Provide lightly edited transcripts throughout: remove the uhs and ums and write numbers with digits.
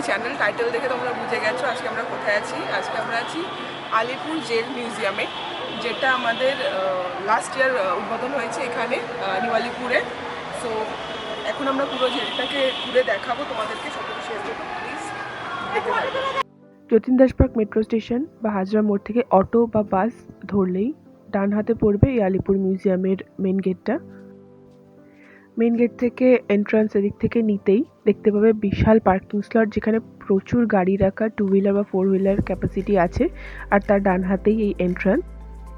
Channel title দেখে তোমরা বুঝে গেছো আজকে আমরা কোথায় আছি। আজকে আমরা আছি আলিপুর জেল মিউজিয়ামে, যেটা আমাদের লাস্ট ইয়ার উদ্বোধন হয়েছে এখানে নিউ আলিপুরে। সো এখন আমরা পুরো জেলটাকে ঘুরে দেখাবো তোমাদেরকে, সব কিছু শেয়ার করবো, প্লিজ দেখতে থাকো। Jatin Das park metro station বা হাজরা মোড় থেকে অটো বা বাস ধরলেই ডান হাতে পড়বে এই আলিপুর মিউজিয়ামের মেন গেটটা। মেন গেট থেকে এন্ট্রান্স এদিক থেকে নিতেই দেখতে পাবে বিশাল পার্কিং স্লট, যেখানে প্রচুর গাড়ি রাখার 2 হুইলার বা 4 হুইলার ক্যাপাসিটি আছে। আর তার ডান হাতেই এই এন্ট্রান্স।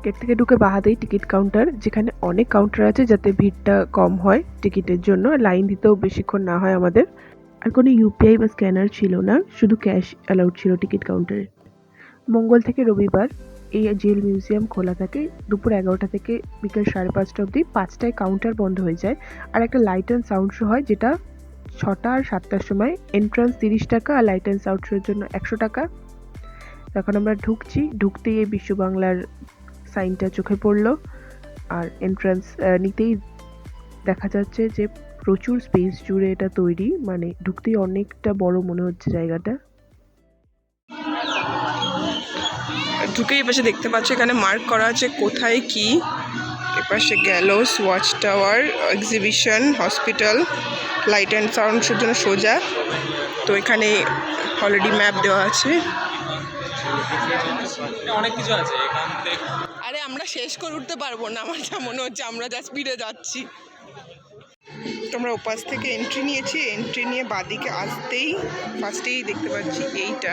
গেট থেকে ঢুকে বাঁ হাতেই টিকিট কাউন্টার, যেখানে অনেক কাউন্টার আছে যাতে ভিড়টা কম হয় টিকিটের জন্য, লাইন দিতেও বেশিক্ষণ না হয় আমাদের। আর কোনো ইউপিআই বা স্ক্যানার ছিল না, শুধু ক্যাশ অ্যালাউড ছিল টিকিট কাউন্টারে। মঙ্গল থেকে রবিবার এই জেল মিউজিয়াম খোলা থাকে দুপুর 11টা থেকে বিকেল 5:30 অবধি। 5টায় কাউন্টার বন্ধ হয়ে যায়। আর একটা লাইট অ্যান্ড সাউন্ড শো হয়, যেটা 6টা আর 7টার সময়। এন্ট্রান্স 30 টাকা আর লাইট অ্যান্ড সাউন্ড শোর জন্য 100 টাকা। এখন আমরা ঢুকতেই এই বিশ্ব বাংলার সাইনটা চোখে পড়লো। আর এন্ট্রান্স নিতেই দেখা যাচ্ছে যে প্রচুর স্পেস জুড়ে এটা তৈরি, মানে ঢুকতেই অনেকটা বড় মনে হচ্ছে জায়গাটা। ঢুকেই এপাশে দেখতে পাচ্ছ এখানে মার্ক করা আছে কোথায় কি। এপাশে গ্যালোস, watch tower, exhibition, hospital, light and sound শোর জন্য সোজা। তো এখানে অলরেডি ম্যাপ দেওয়া আছে, অনেক কিছু আছে এখান থেকে। আরে আমরা শেষ করে উঠতে পারবো না, আমার যা মনে হচ্ছে, আমরা যা স্পিডে যাচ্ছি। তোমরা ওপাশ থেকে এন্ট্রি নিয়েছি, এন্ট্রি নিয়ে বাদিকে আসতেই ফার্স্টেই দেখতে পাচ্ছি এইটা।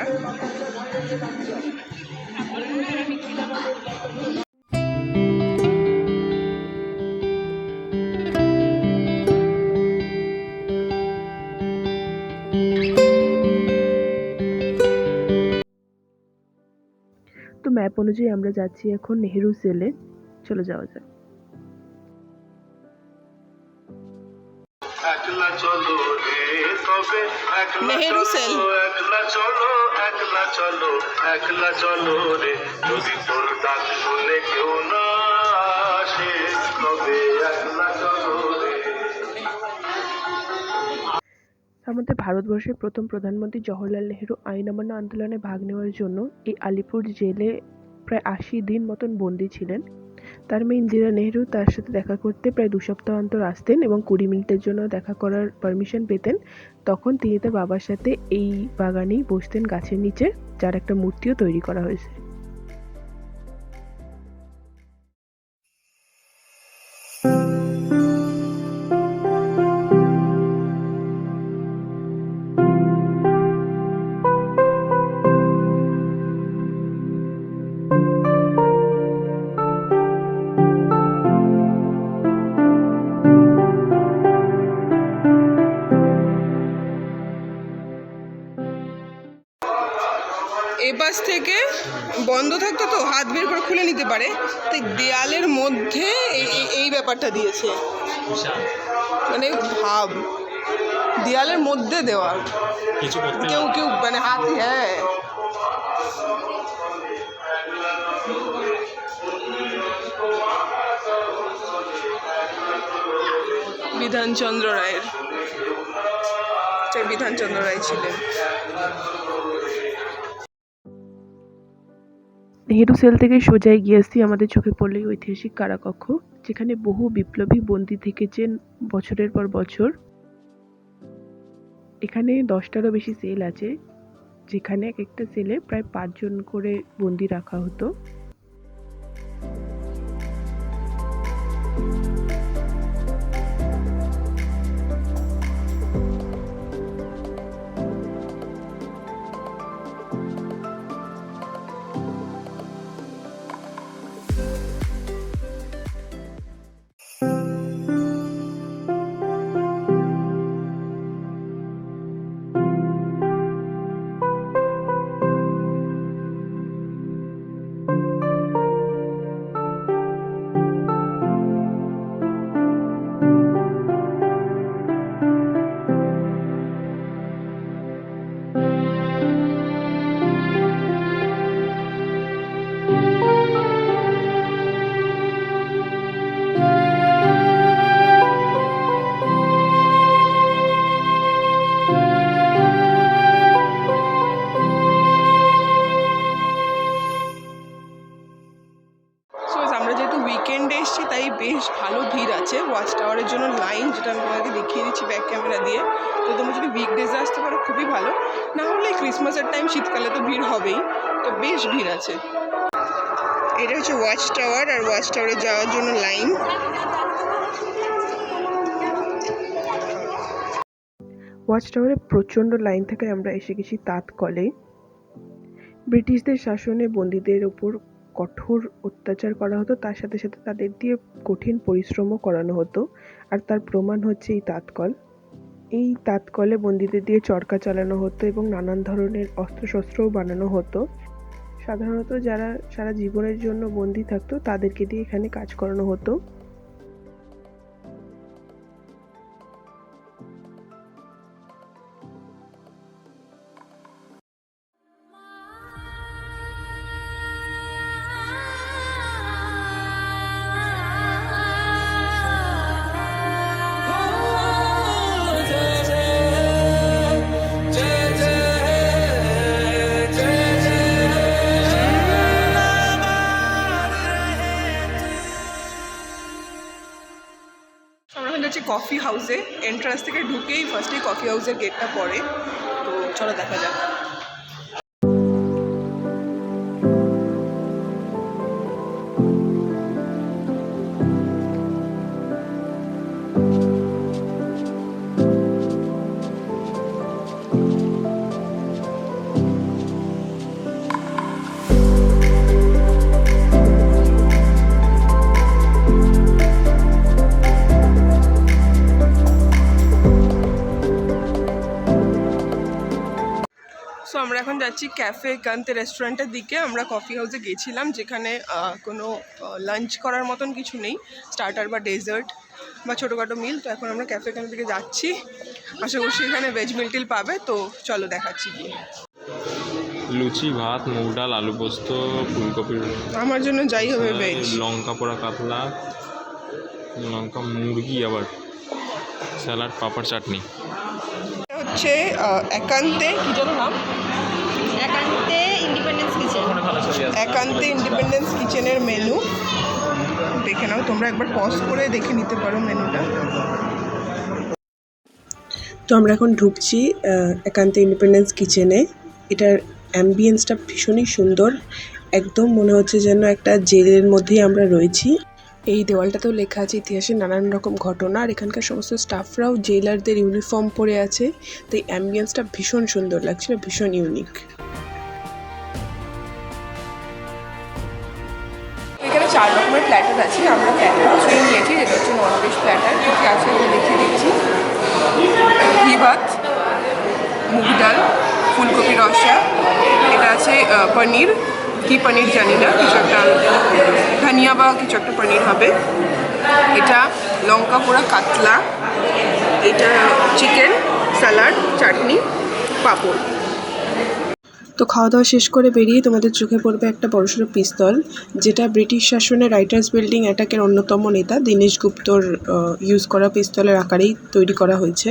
তো ম্যাপ অনুযায়ী আমরা যাচ্ছি এখন নেহেরু সেলে। চলে যাওয়া যাক। নেহেরু সেল। আমাদের ভারতবর্ষের প্রথম প্রধানমন্ত্রী জওহরলাল নেহেরু আইন অমান্য আন্দোলনে ভাগ নেওয়ার জন্য এই আলিপুর জেলে প্রায় 80 দিন মতন বন্দী ছিলেন। তার মেয়ে ইন্দিরা নেহেরু তার সাথে দেখা করতে প্রায় 2 সপ্তাহ অন্তর আসতেন এবং 20 মিনিটের জন্য দেখা করার পারমিশন পেতেন। তখন তিনি তার বাবার সাথে এই বাগানেই বসতেন গাছের নিচে, যার একটা মূর্তিও তৈরি করা হয়েছে। এ পাশ থেকে বন্ধ থাকতো তো হাত বের করে খুলে নিতে পারে, তাই দেয়ালের মধ্যে এই ব্যাপারটা দিয়েছে। মানে ভাব, দেয়ালের মধ্যে দেওয়া, কেউ কেউ মানে হাত, হ্যাঁ বিধানচন্দ্র রায়ের, বিধানচন্দ্র রায় ছিলেন। নেহেরু সেল থেকে সোজা এগিয়ে আসতে আমাদের চোখে পড়ল ঐতিহাসিক কারাকক্ষ, যেখানে বহু বিপ্লবী বন্দী থেকেছেন বছরের পর বছর। এখানে 10টারও বেশি সেল আছে, যেখানে এক একটা সেলে প্রায় 5 জন করে বন্দী রাখা হতো। ভালো, না হলে ক্রিসমাসের টাইম শীতকালে তো ভিড় হবেই, তো বেশ ভিড় আছে। এটা হচ্ছে ওয়াচ টাওয়ার, আর ওয়াচ টাওয়ারে যাওয়ার জন্য লাইন। ওয়াচ টাওয়ারে প্রচণ্ড লাইন থেকে আমরা এসে গেছি তাঁতকলে। ব্রিটিশদের শাসনে বন্দীদের ওপর কঠোর অত্যাচার করা হতো, তার সাথে সাথে তাদের দিয়ে কঠিন পরিশ্রমও করানো হতো, আর তার প্রমাণ হচ্ছে এই তাঁতকল। এই তাঁতকলে বন্দীদের দিয়ে চরকা চালানো হতো এবং নানান ধরনের অস্ত্রশস্ত্রও বানানো হতো। সাধারণত যারা সারা জীবনের জন্য বন্দী থাকতো তাদেরকে দিয়ে এখানে কাজ করানো হতো। আমরা এখন যাচ্ছি কফি হাউসে। এন্ট্রান্স থেকে ঢুকেই ফার্স্টেই কফি হাউসের গেটটা পড়ে, তো চলো দেখা যাক। সো আমরা এখন যাচ্ছি ক্যাফে কান্তে রেস্টুরেন্টের দিকে। আমরা কফি হাউসে গেছিলাম, যেখানে কোনো লাঞ্চ করার মতন কিছু নেই, স্টার্টার বা ডেজার্ট বা ছোটোখাটো মিল। তো এখন আমরা ক্যাফে কান্তের দিকে যাচ্ছি, আশা করছি এখানে ভেজ মিল টিল পাবে, তো চলো দেখাচ্ছি কি। লুচি, ভাত, মুগ ডাল, আলু পোস্ত, ফুলকপির আমার জন্য যাই হবে ভেজ। লঙ্কা পোড়া কাতলা, লঙ্কা মুরগি, আবার স্যালাড, পাঁপড়, চাটনি। হচ্ছে একান্তে, কি যেন নাম, একান্তে ইন্ডিপেন্ডেন্স কিচেন। একান্তে ইন্ডিপেন্ডেন্স কিচেনের মেনু দেখে নাও তোমরা, একবার পজ করে দেখে নিতে পারো মেনুটা। তো আমরা এখন ঢুকছি একান্তে ইন্ডিপেন্ডেন্স কিচেনে। এটার অ্যাম্বিয়েন্সটা ভীষণই সুন্দর, একদম মনে হচ্ছে যেন একটা জেলের মধ্যেই আমরা রয়েছি। এই দেওয়ালটাতেও লেখা আছে ইতিহাসের নানান রকম ঘটনা, আর এখানকার সমস্ত স্টাফরাও জেলারদের ইউনিফর্ম পরে আছে, তো এই অ্যাম্বিয়েন্সটা ভীষণ সুন্দর লাগছিল, ভীষণ ইউনিক। এখানে 4 রকমের প্ল্যাটার আছে, আমরা প্ল্যাটার 3 নিয়েছি, যেটা হচ্ছে ননভেজ প্ল্যাটার। কি আছে আমি দেখিয়ে দিচ্ছি। ঘি ভাত, মুগ ডাল, ফুলকপি রসা, এটা আছে পনির, কি পনির জানি না, কিছু একটা ধনিয়া বা কিছু একটা পনির হবে। এটা লঙ্কা পোড়া কাতলা, এটা চিকেন, স্যালাড, চাটনি, পাঁপড়। তো খাওয়া দাওয়া শেষ করে বেরিয়ে তোমাদের চোখে পড়বে একটা বড়সড় পিস্তল, যেটা ব্রিটিশ শাসনে রাইটার্স বিল্ডিং অ্যাটাকের অন্যতম নেতা দীনেশ গুপ্তর ইউজ করা পিস্তলের আকারেই তৈরি করা হয়েছে।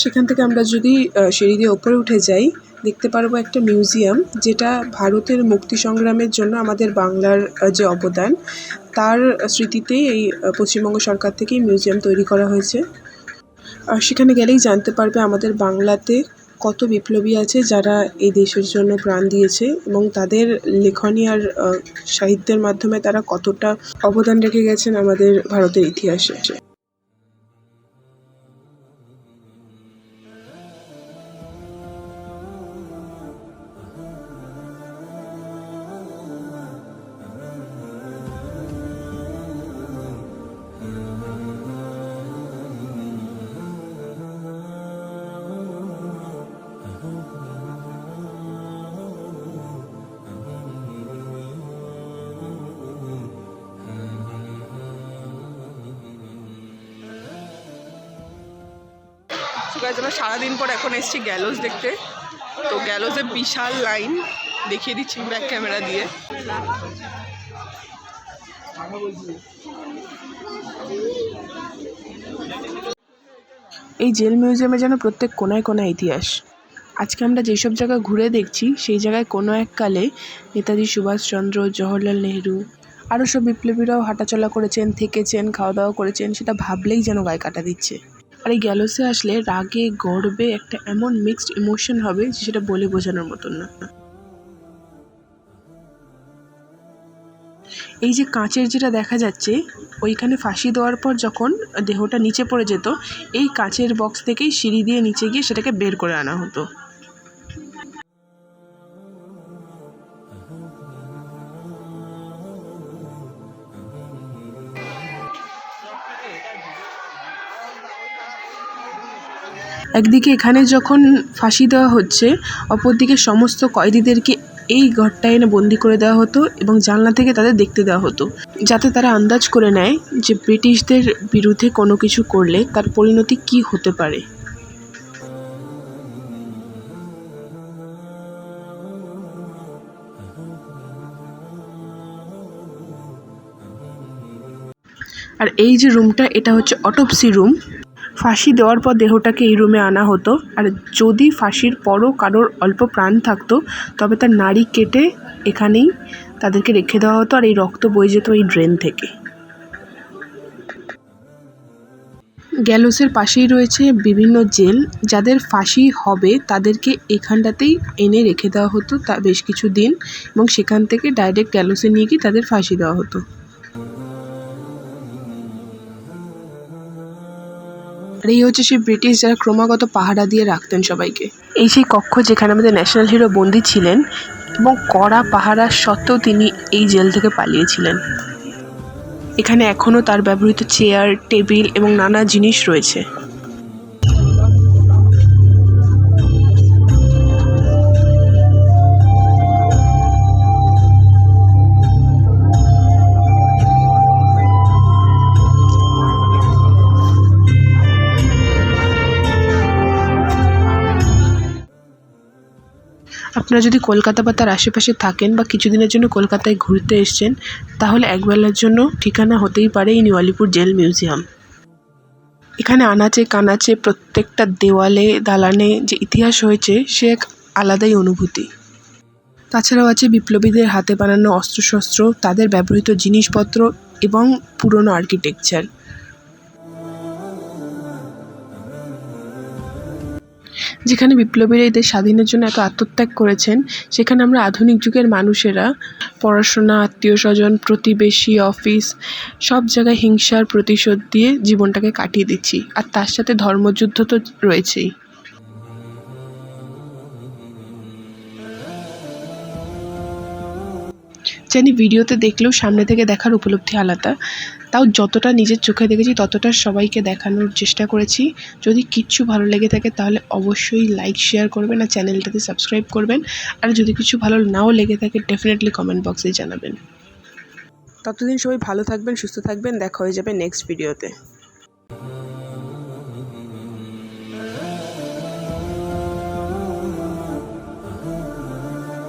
সেখান থেকে আমরা যদি সিঁড়ি দিয়ে ওপরে উঠে যাই, দেখতে পারবো একটা মিউজিয়াম, যেটা ভারতের মুক্তি সংগ্রামের জন্য আমাদের বাংলার যে অবদান, তার স্মৃতিতেই এই পশ্চিমবঙ্গ সরকার থেকেই মিউজিয়াম তৈরি করা হয়েছে। আর সেখানে গেলেই জানতে পারবে আমাদের বাংলাতে কত বিপ্লবী আছে যারা এই দেশের জন্য প্রাণ দিয়েছে, এবং তাদের লেখনী আর সাহিত্যের মাধ্যমে তারা কতটা অবদান রেখে গেছেন আমাদের ভারতের ইতিহাসে। আমরা সারাদিন পর এখন এসেছি গ্যালোস দেখতে। তো গ্যালোসে বিশাল লাইন, দেখিয়ে দিচ্ছি ব্যাক ক্যামেরা দিয়ে। এই জেল মিউজিয়ামে যেন প্রত্যেক কোনায় কোনায় ইতিহাস। আজকে আমরা যেসব জায়গা ঘুরে দেখছি, সেই জায়গায় কোনো এককালে নেতাজি সুভাষচন্দ্র, জওহরলাল নেহরু, আরও সব বিপ্লবীরাও হাঁটাচলা করেছেন, থেকেছেন, খাওয়া দাওয়া করেছেন, সেটা ভাবলেই যেন গায়ে কাটা দিচ্ছে। আর এই গ্যালোসে আসলে রাগে গর্বে একটা এমন মিক্সড ইমোশন হবে যে সেটা বলে বোঝানোর মতন না। এই যে কাঁচের যেটা দেখা যাচ্ছে, ওইখানে ফাঁসি দেওয়ার পর যখন দেহটা নিচে পড়ে যেত, এই কাঁচের বক্স থেকেই সিঁড়ি দিয়ে নিচে গিয়ে সেটাকে বের করে আনা হতো। একদিকে এখানে যখন ফাঁসি দেওয়া হচ্ছে, অপরদিকে সমস্ত কয়েদিদেরকে এই ঘরটায় এনে বন্দি করে দেওয়া হতো এবং জানলা থেকে তাদের দেখতে দেওয়া হতো, যাতে তারা আন্দাজ করে নেয় যে ব্রিটিশদের বিরুদ্ধে কোনো কিছু করলে তার পরিণতি কী হতে পারে। আর এই যে রুমটা, এটা হচ্ছে অটোপসি রুম। ফাঁসি দেওয়ার পর দেহটাকে এই রুমে আনা হতো, আর যদি ফাঁসির পরও কারোর অল্প প্রাণ থাকতো তবে তার নাড়ি কেটে এখানেই তাদেরকে রেখে দেওয়া হতো, আর এই রক্ত বয়ে যেত এই ড্রেন থেকে। গ্যালোসের পাশেই রয়েছে বিভিন্ন জেল। যাদের ফাঁসি হবে তাদেরকে এখানটাতেই এনে রেখে দেওয়া হতো তা বেশ কিছু দিন, এবং সেখান থেকে ডাইরেক্ট গ্যালোসে নিয়ে গিয়ে তাদের ফাঁসি দেওয়া হতো। আর এই হচ্ছে সেই ব্রিটিশ যারা ক্রমাগত পাহারা দিয়ে রাখতেন সবাইকে। এই সেই কক্ষ যেখানে আমাদের ন্যাশনাল হিরো বন্দী ছিলেন, এবং কড়া পাহারা সত্ত্বেও তিনি এই জেল থেকে পালিয়েছিলেন। এখানে এখনও তার ব্যবহৃত চেয়ার, টেবিল এবং নানা জিনিস রয়েছে। আপনারা যদি কলকাতা বা তার আশেপাশে থাকেন বা কিছুদিনের জন্য কলকাতায় ঘুরতে এসছেন, তাহলে একবেলার জন্য ঠিকানা হতেই পারে এই নিউ আলিপুর জেল মিউজিয়াম। এখানে আনাচে কানাচে প্রত্যেকটা দেওয়ালে দালানে যে ইতিহাস হয়েছে সে এক আলাদাই অনুভূতি। তাছাড়াও আছে বিপ্লবীদের হাতে বানানো অস্ত্রশস্ত্র, তাদের ব্যবহৃত জিনিসপত্র এবং পুরনো আর্কিটেকচার। যেখানে বিপ্লবীরা এদের স্বাধীনের জন্য এত আত্মত্যাগ করেছেন, সেখানে আমরা আধুনিক যুগের মানুষেরা পড়াশোনা, আত্মীয় স্বজন, প্রতিবেশী, অফিস সব জায়গায় হিংসার প্রতিশোধ দিয়ে জীবনটাকে কাটিয়ে দিচ্ছি, আর তার সাথে ধর্মযুদ্ধ তো রয়েছেই। জানি ভিডিওতে দেখলেও সামনে থেকে দেখার উপলব্ধি আলাদা, তাও যতটা নিজের চোখে দেখেছি ততটা সবাইকে দেখানোর চেষ্টা করেছি। যদি কিচ্ছু ভালো লেগে থাকে তাহলে অবশ্যই লাইক শেয়ার করবেন আর চ্যানেলটাতে সাবস্ক্রাইব করবেন, আর যদি কিছু ভালো নাও লেগে থাকে ডেফিনেটলি কমেন্ট বক্সে জানাবেন। ততদিন সবাই ভালো থাকবেন, সুস্থ থাকবেন, দেখা হয়ে যাবে নেক্সট ভিডিওতে।